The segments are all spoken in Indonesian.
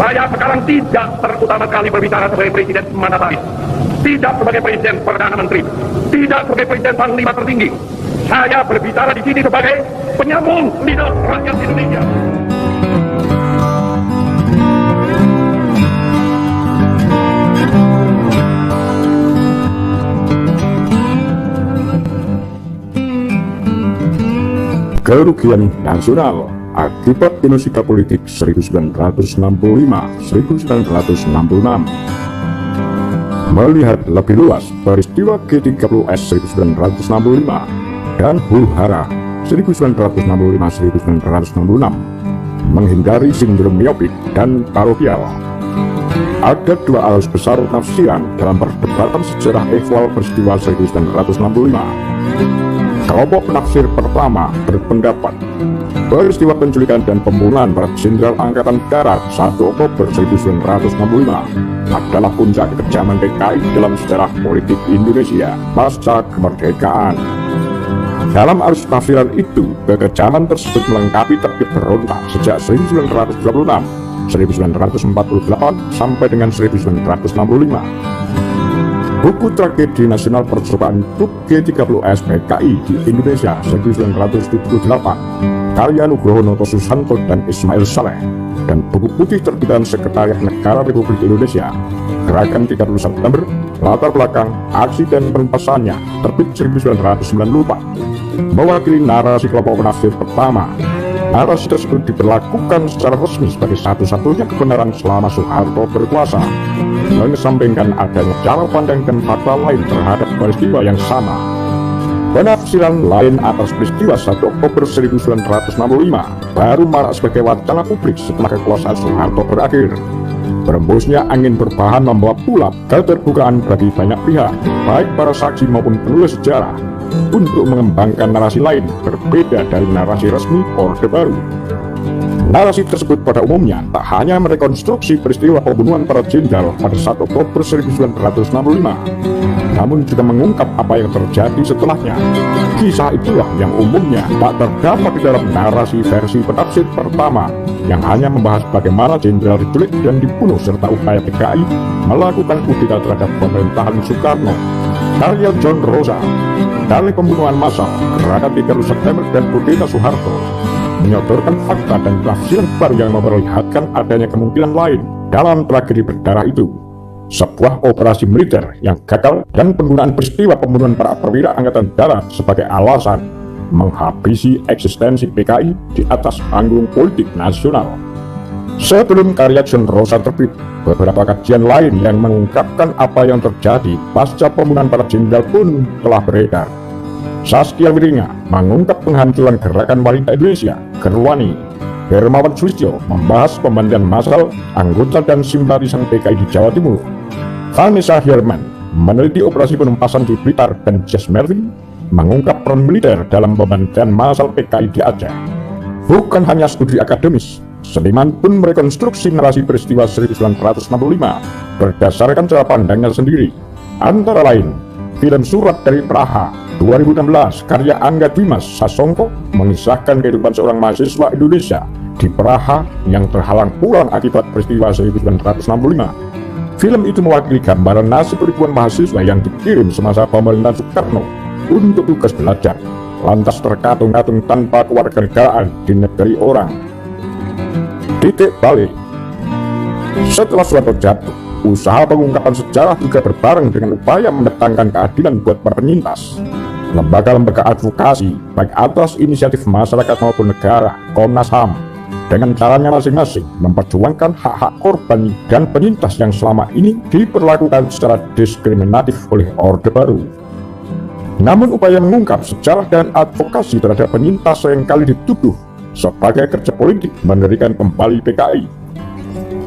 Saya sekarang tidak terutama sekali berbicara sebagai presiden mandataris, tidak sebagai presiden perdana menteri, tidak sebagai presiden panglima tertinggi. Saya berbicara di sini sebagai penyambung lidah rakyat Indonesia. Kerugian nasional akibat genosida politik 1965-1966. Melihat lebih luas peristiwa G30S 1965 dan huru hara 1965-1966, menghindari sindrom miopik dan parokial, ada dua arus besar tafsiran dalam perdebatan sejarah ehwal peristiwa 1965. Kelompok penafsir pertama berpendapat peristiwa penculikan dan pembunuhan para Jenderal Angkatan Darat 1 Oktober 1965 adalah puncak kekejaman PKI dalam sejarah politik Indonesia pasca kemerdekaan. Dalam arus tafsiran itu, kekejaman tersebut melengkapi terbit berontak sejak 1926, 1948 sampai dengan 1965. Buku Tragedi Nasional Percobaan Grup G30S PKI di Indonesia 1978 karya Nugroho Noto Susanto dan Ismail Saleh, dan buku putih terbitan Sekretariat Negara Republik Indonesia Gerakan 30 September, latar belakang, aksi dan penuntasannya, terbit 1994, mewakili narasi kelompok penafsir pertama. Narasi tersebut diberlakukan secara resmi sebagai satu-satunya kebenaran selama Soeharto berkuasa, mengesampingkan adanya cara pandang dan fakta lain terhadap peristiwa yang sama. Penafsiran lain atas peristiwa 1 Oktober 1965 baru marak sebagai wacana publik setelah kekuasaan Soeharto berakhir. Berembusnya angin berbahan membawa pula keterbukaan bagi banyak pihak, baik para saksi maupun penulis sejarah, untuk mengembangkan narasi lain berbeda dari narasi resmi Orde Baru. Narasi tersebut pada umumnya tak hanya merekonstruksi peristiwa pembunuhan para jenderal pada 1 Oktober 1965, namun juga mengungkap apa yang terjadi setelahnya. Kisah itulah yang umumnya tak terdapat di dalam narasi versi penafsir pertama, yang hanya membahas bagaimana jenderal diculik dan dibunuh serta upaya PKI melakukan kudeta terhadap pemerintahan Soekarno. Karya John Rosa, dari pembunuhan massal, Gerakan 30 September dan kudeta Soeharto, menyodorkan fakta dan tafsiran baru yang memperlihatkan adanya kemungkinan lain dalam tragedi berdarah itu. Sebuah operasi militer yang gagal dan penggunaan peristiwa pembunuhan para perwira Angkatan Darat sebagai alasan menghabisi eksistensi PKI di atas panggung politik nasional. Sebelum karya John Rosa terbit, beberapa kajian lain yang mengungkapkan apa yang terjadi pasca pembunuhan para jenderal pun telah beredar. Saskia Wiringa mengungkap penghancuran Gerakan Wanita Indonesia, Gerwani. Hermawan Sulistyo membahas pembantian massal anggota dan simpatisan PKI di Jawa Timur. Vanessa Herman meneliti operasi penumpasan di Blitar, dan Jess Melvin mengungkap peran militer dalam pembantian massal PKI di Aceh. Bukan hanya studi akademis, seniman pun merekonstruksi narasi peristiwa 1965 berdasarkan cara pandangnya sendiri. Antara lain, film Surat dari Praha 2016 karya Angga Dimas Sasongko mengisahkan kehidupan seorang mahasiswa Indonesia di Praha yang terhalang pulang akibat peristiwa 1965. Film itu mewakili gambaran nasib ribuan mahasiswa yang dikirim semasa pemerintahan Soekarno untuk tugas belajar, lantas terkatung-katung tanpa kewarganegaraan di negeri orang. Titik balik. Setelah Soeharto jatuh, usaha pengungkapan sejarah juga berbareng dengan upaya mendatangkan keadilan buat para penyintas. Lembaga-lembaga advokasi, baik atas inisiatif masyarakat maupun negara, Komnas HAM, dengan caranya masing-masing memperjuangkan hak-hak korban dan penyintas yang selama ini diperlakukan secara diskriminatif oleh Orde Baru. Namun upaya mengungkap sejarah dan advokasi terhadap penyintas seringkali dituduh sebagai kerja politik mendirikan kembali PKI.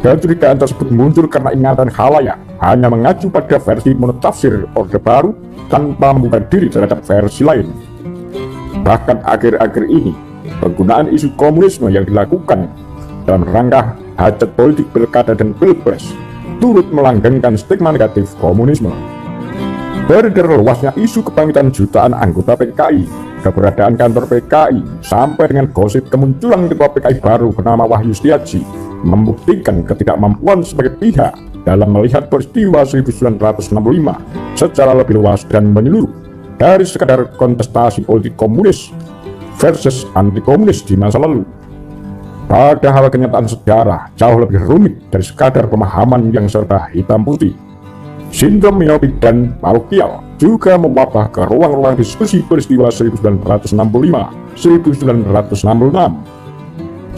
Kecurigaan tersebut muncul karena ingatan khalayak hanya mengacu pada versi monotafsir Orde Baru tanpa membuka diri terhadap versi lain. Bahkan akhir-akhir ini, penggunaan isu komunisme yang dilakukan dalam rangka hajat politik pilkada dan pilpres turut melanggengkan stigma negatif komunisme. Beredar luasnya isu kebangkitan jutaan anggota PKI, keberadaan kantor PKI, sampai dengan gosip kemunculan ketua PKI baru bernama Wahyu Setiaji membuktikan ketidakmampuan sebagai pihak dalam melihat peristiwa 1965 secara lebih luas dan menyeluruh dari sekadar kontestasi politik komunis versus anti-komunis di masa lalu. Padahal kenyataan sejarah jauh lebih rumit dari sekadar pemahaman yang serba hitam putih. Sindrom miopik dan parokial juga mewabah ke ruang-ruang diskusi peristiwa 1965-1966.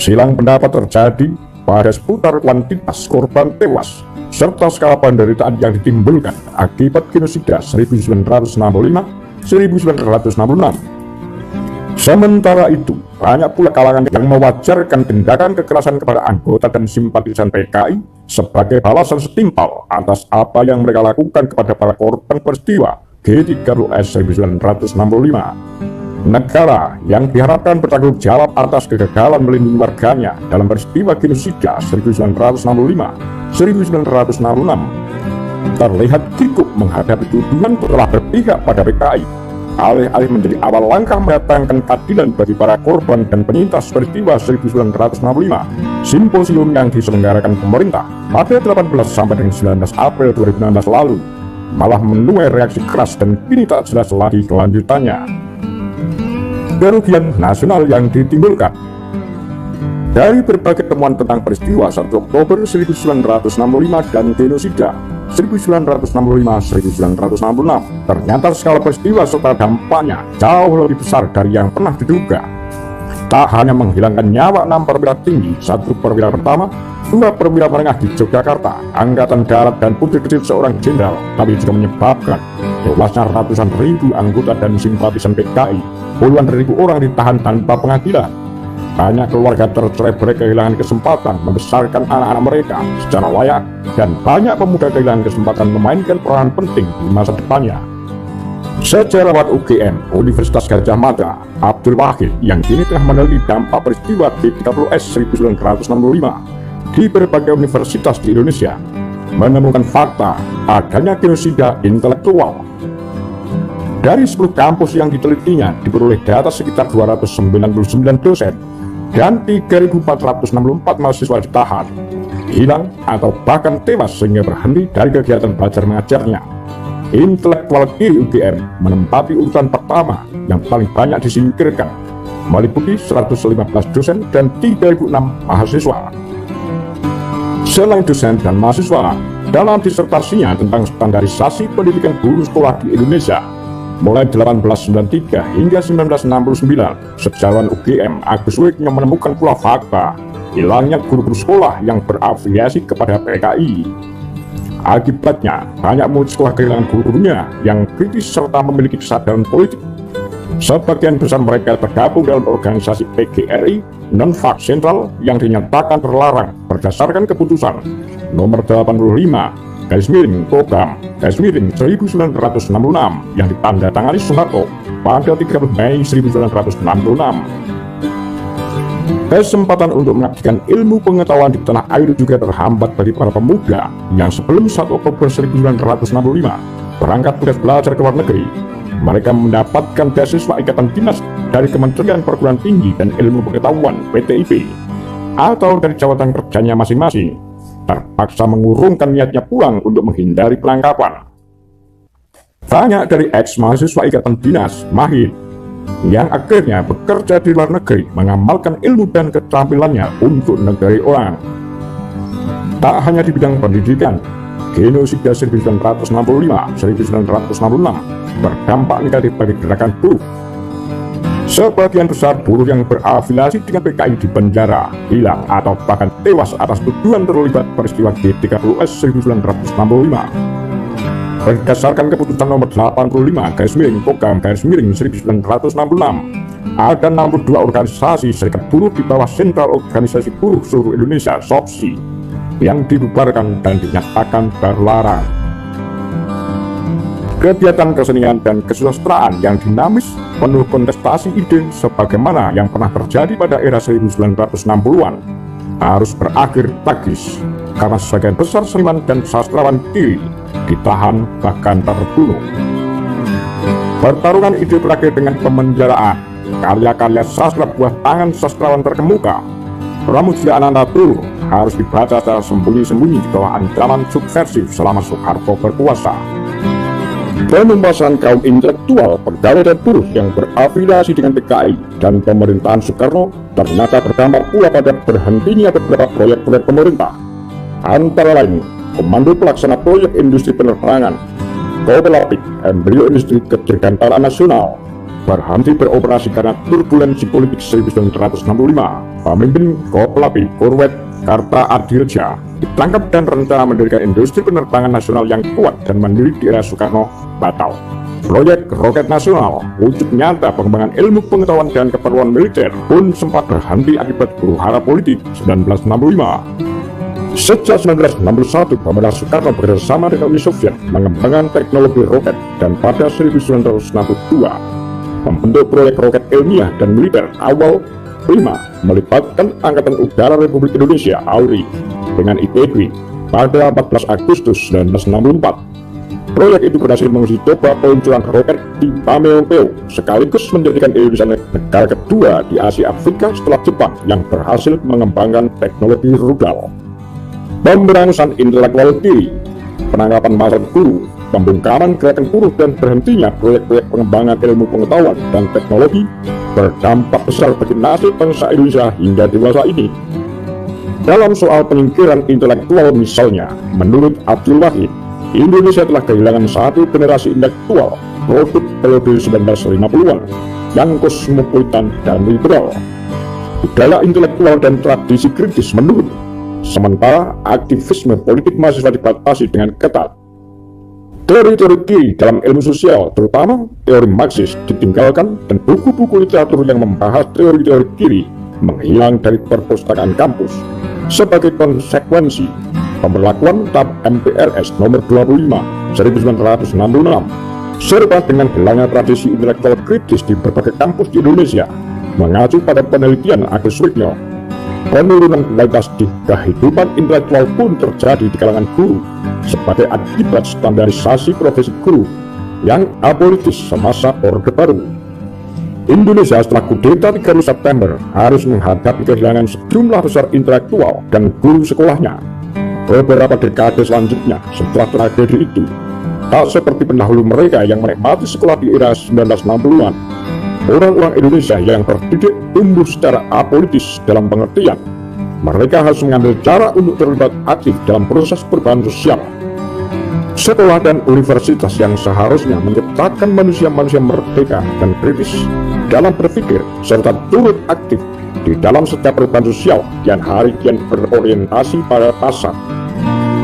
Silang pendapat terjadi pada seputar kuantitas korban tewas serta skala penderitaan yang ditimbulkan akibat genosida 1965-1966. Sementara itu, banyak pula kalangan yang mewajarkan tindakan kekerasan kepada anggota dan simpatisan PKI sebagai balasan setimpal atas apa yang mereka lakukan kepada para korban peristiwa G30S 1965. Negara yang diharapkan bertanggung jawab atas kegagalan melindungi warganya dalam peristiwa genosida 1965-1966 terlihat kikuk menghadapi tuduhan telah berpihak pada PKI, alih-alih menjadi awal langkah mendatangkan keadilan bagi para korban dan penyintas peristiwa 1965. Simposium yang diselenggarakan pemerintah pada 18 sampai dengan 19 April 2016 lalu malah menuai reaksi keras dan kini tak jelas lagi kelanjutannya. Kerugian nasional yang ditimbulkan dari berbagai temuan tentang peristiwa 1 Oktober 1965 dan genosida 1965-1966, ternyata skala peristiwa serta dampaknya jauh lebih besar dari yang pernah diduga. Tak hanya menghilangkan nyawa 6 perwira tinggi, 1 perwira pertama, 2 perwira menengah di Yogyakarta, Angkatan Darat dan putri kecil seorang jenderal, tapi juga menyebabkan tewasnya ratusan ribu anggota dan simpatisan PKI, puluhan ribu orang ditahan tanpa pengadilan. Banyak keluarga tercerai-berai kehilangan kesempatan membesarkan anak-anak mereka secara layak, dan banyak pemuda kehilangan kesempatan memainkan peranan penting di masa depannya. Sejarawan UGM Universitas Gadjah Mada, Abdul Wahid, yang kini telah meneliti dampak peristiwa G30S 1965 di berbagai universitas di Indonesia, menemukan fakta adanya genosida intelektual. Dari 10 kampus yang ditelitinya diperoleh data sekitar 299 dosen dan 3.464 mahasiswa ditahan, hilang atau bahkan tewas sehingga berhenti dari kegiatan belajar mengajarnya. Intelektual kiri UGM menempati urutan pertama yang paling banyak disingkirkan, meliputi 115 dosen dan 3.006 mahasiswa. Selain dosen dan mahasiswa, dalam disertasinya tentang standarisasi pendidikan guru sekolah di Indonesia mulai 1893 hingga 1969, sejarawan UGM Agus Wignya menemukan pula fakta hilangnya guru-guru sekolah yang berafiliasi kepada PKI. Akibatnya, banyak murid sekolah kehilangan guru-gurunya yang kritis serta memiliki kesadaran politik. Sebagian besar mereka tergabung dalam organisasi PGRI non-fak sentral yang dinyatakan terlarang berdasarkan keputusan nomor 85 program 1966 yang ditandatangani Soeharto pada 30 Mei 1966. Kesempatan untuk mengabdikan ilmu pengetahuan di tanah air juga terhambat bagi para pemuda yang sebelum 1 Oktober 1965 berangkat tugas belajar ke luar negeri. Mereka mendapatkan beasiswa ikatan dinas dari Kementerian Perguruan Tinggi dan Ilmu Pengetahuan (PTIP) atau dari jabatan kerjanya masing-masing, terpaksa mengurungkan niatnya pulang untuk menghindari penangkapan. Banyak dari ex-mahasiswa ikatan dinas mahir yang akhirnya bekerja di luar negeri mengamalkan ilmu dan keterampilannya untuk negeri orang. Tak hanya di bidang pendidikan, genosida 1965-1966 berdampak negatif bagi gerakan buruh. Sebagian besar buruh yang berafiliasi dengan PKI di penjara, hilang atau bahkan tewas atas tuduhan terlibat peristiwa G30S 1965. Berdasarkan keputusan nomor 85/1966, ada 62 organisasi serikat buruh di bawah Sentral Organisasi Buruh Seluruh Indonesia (SOPSI) yang dibubarkan dan dinyatakan terlarang. Kegiatan kesenian dan kesusastraan yang dinamis, penuh kontestasi ide sebagaimana yang pernah terjadi pada era 1960-an, harus berakhir tragis karena sebagian besar seniman dan sastrawan kiri ditahan bahkan terbunuh. Pertarungan ide berakhir dengan pemenjaraan karya-karya sastra buah tangan sastrawan terkemuka Pramudia Anantatur, harus dibaca secara sembunyi-sembunyi di bawah ancaman subversif selama Soeharto berkuasa. Penumpasan kaum intelektual, pegawai dan buruh yang berafiliasi dengan PKI dan pemerintahan Soekarno ternyata berdampak pula pada berhentinya beberapa proyek-proyek pemerintah, antara lain Komando Pelaksana Proyek Industri Penerbangan, Kopelapik, embrio industri kedirgantalan nasional, berhenti beroperasi karena turbulensi politik 1965. Pemimpin Kopelapik, Korwet Karta Adireja, ditangkap dan rencana mendirikan industri penerbangan nasional yang kuat dan mandiri di era Soekarno batal. Proyek roket nasional, wujud nyata pengembangan ilmu pengetahuan dan keperluan militer, pun sempat berhenti akibat huru-hara politik 1965. Sejak 1961, pemerintah Soekarno bekerjasama dengan Uni Soviet mengembangkan teknologi roket dan pada 1962 membentuk proyek roket ilmiah dan militer awal prima melibatkan Angkatan Udara Republik Indonesia (AURI) dengan IPB pada 14 Agustus 1964. Proyek itu berhasil menguji coba peluncuran roket di Pameopeo, sekaligus menjadikan Indonesia negara kedua di Asia Afrika setelah Jepang yang berhasil mengembangkan teknologi rudal. Pemberangusan intelektual kiri, penangkapan massa guru, pembungkaman gerakan buruh dan berhentinya proyek-proyek pengembangan ilmu pengetahuan dan teknologi berdampak besar bagi nasib bangsa Indonesia hingga dewasa ini. Dalam soal penyingkiran intelektual misalnya, menurut Abdul Wahid, Indonesia telah kehilangan satu generasi intelektual produk periode 1950-an yang kosmopolitan dan liberal. Budaya intelektual dan tradisi kritis menurun, sementara aktivisme politik mahasiswa dibatasi dengan ketat. Teori-teori kiri dalam ilmu sosial, terutama teori Marxis, ditinggalkan dan buku-buku literatur yang membahas teori-teori kiri menghilang dari perpustakaan kampus. Sebagai konsekuensi, pemberlakuan TAP MPRS nomor 25 1966 serta dengan hilangnya tradisi intelektual kritis di berbagai kampus di Indonesia mengacu pada penelitian Agus Wigno. Penurunan kualitas di kehidupan intelektual pun terjadi di kalangan guru sebagai akibat standarisasi profesi guru yang apolitis semasa Orde Baru. Indonesia setelah kudeta 30 September harus menghadapi kehilangan sejumlah besar intelektual dan guru sekolahnya. Beberapa dekade selanjutnya setelah tragedi itu, tak seperti pendahulu mereka yang menikmati sekolah di era 1960-an, orang-orang Indonesia yang terdidik tumbuh secara apolitis dalam pengertian mereka harus mengambil cara untuk terlibat aktif dalam proses perubahan sosial. Sekolah dan universitas yang seharusnya menciptakan manusia-manusia merdeka dan kritis dalam berpikir serta turut aktif di dalam setiap perubahan sosial yang hari kian berorientasi pada pasar.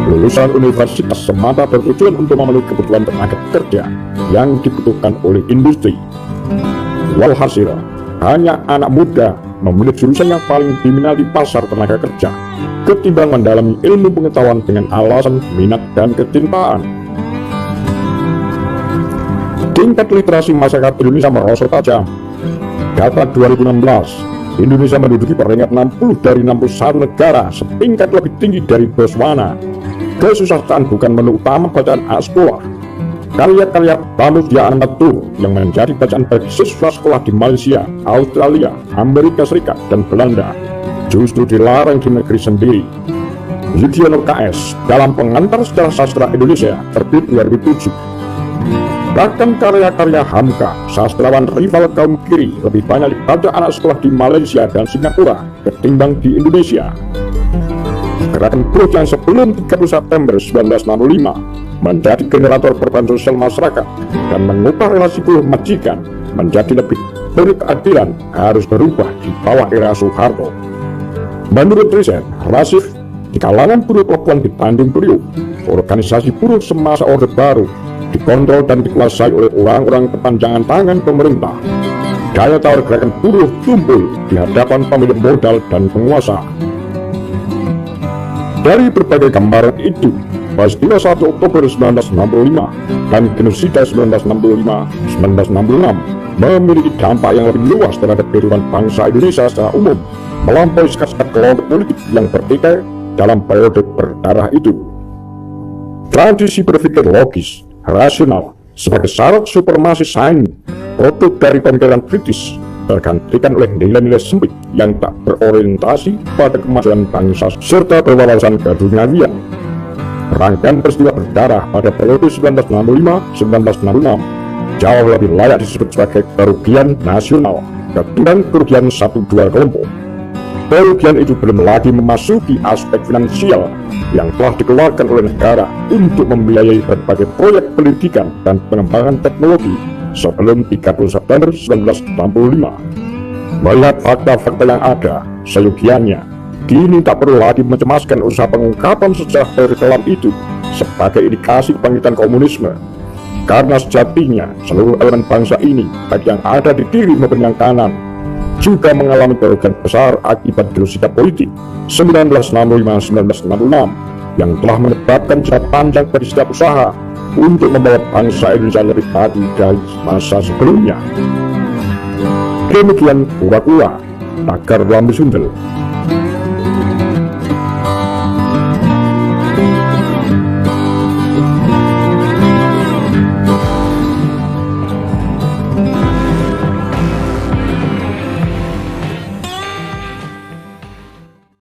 Lulusan universitas semata bertujuan untuk memenuhi kebutuhan tenaga kerja yang dibutuhkan oleh industri. Walhasil, hanya anak muda memilih jurusan yang paling diminati pasar tenaga kerja ketimbang mendalami ilmu pengetahuan dengan alasan minat dan kecintaan. Tingkat literasi masyarakat Indonesia merosot tajam. Data 2016, Indonesia menduduki peringkat 60 dari 61 negara, setingkat lebih tinggi dari Botswana. Kesusahan bukan menu utama bacaan anak sekolah. Karya-karya Pramudia Anantatur yang menjadi bacaan bagi siswa sekolah di Malaysia, Australia, Amerika Serikat, dan Belanda justru dilarang di negeri sendiri. Yudhoyono KS dalam Pengantar Sejarah Sastra Indonesia terbit 2007. Bahkan karya-karya Hamka, sastrawan rival kaum kiri, lebih banyak dibaca anak sekolah di Malaysia dan Singapura ketimbang di Indonesia. Gerakan buruh yang sebelum 30 September 1965 menjadi generator perubahan sosial masyarakat dan mengubah relasi buruh majikan menjadi lebih berkeadilan harus berubah di bawah era Soeharto. Menurut riset, rasif di kalangan buruh Papua dibanding beliau, organisasi buruh semasa Orde Baru dikontrol dan dikuasai oleh orang-orang kepanjangan tangan pemerintah. Daya tawar gerakan buruh tumpul di hadapan pemilik modal dan penguasa. Dari berbagai gambaran itu, peristiwa 1 Oktober 1965 dan genosida 1965-1966 memiliki dampak yang lebih luas terhadap kehidupan bangsa Indonesia secara umum, melampaui sekat-sekat kelompok politik yang bertikai dalam periode berdarah itu. Tradisi berpikir logis, rasional, sebagai syarat supremasi sains, produk dari pemikiran kritis, tergantikan oleh nilai-nilai sempit yang tak berorientasi pada kemajuan bangsa serta berwawasan keduniawian. Rangkaian peristiwa berdarah pada periode 1965-1966 jauh lebih layak disebut sebagai kerugian nasional ketimbang kerugian satu dua kelompok. Kerugian itu belum lagi memasuki aspek finansial yang telah dikeluarkan oleh negara untuk membiayai berbagai proyek pendidikan dan pengembangan teknologi sebelum 30 September 1965. Melihat fakta-fakta yang ada, seyogianya kini tak perlu lagi mencemaskan usaha pengungkapan sejarah teori kelam itu sebagai indikasi kebangkitan komunisme, karena sejatinya seluruh elemen bangsa ini, baik yang ada di kiri maupun yang kanan, juga mengalami kerugian besar akibat genosida politik 1965-1966 yang telah menyebabkan jarak panjang bagi setiap usaha untuk membawa bangsa Indonesia lebih maju dari masa sebelumnya. Demikian pura-pura tagar Lambe Sundel.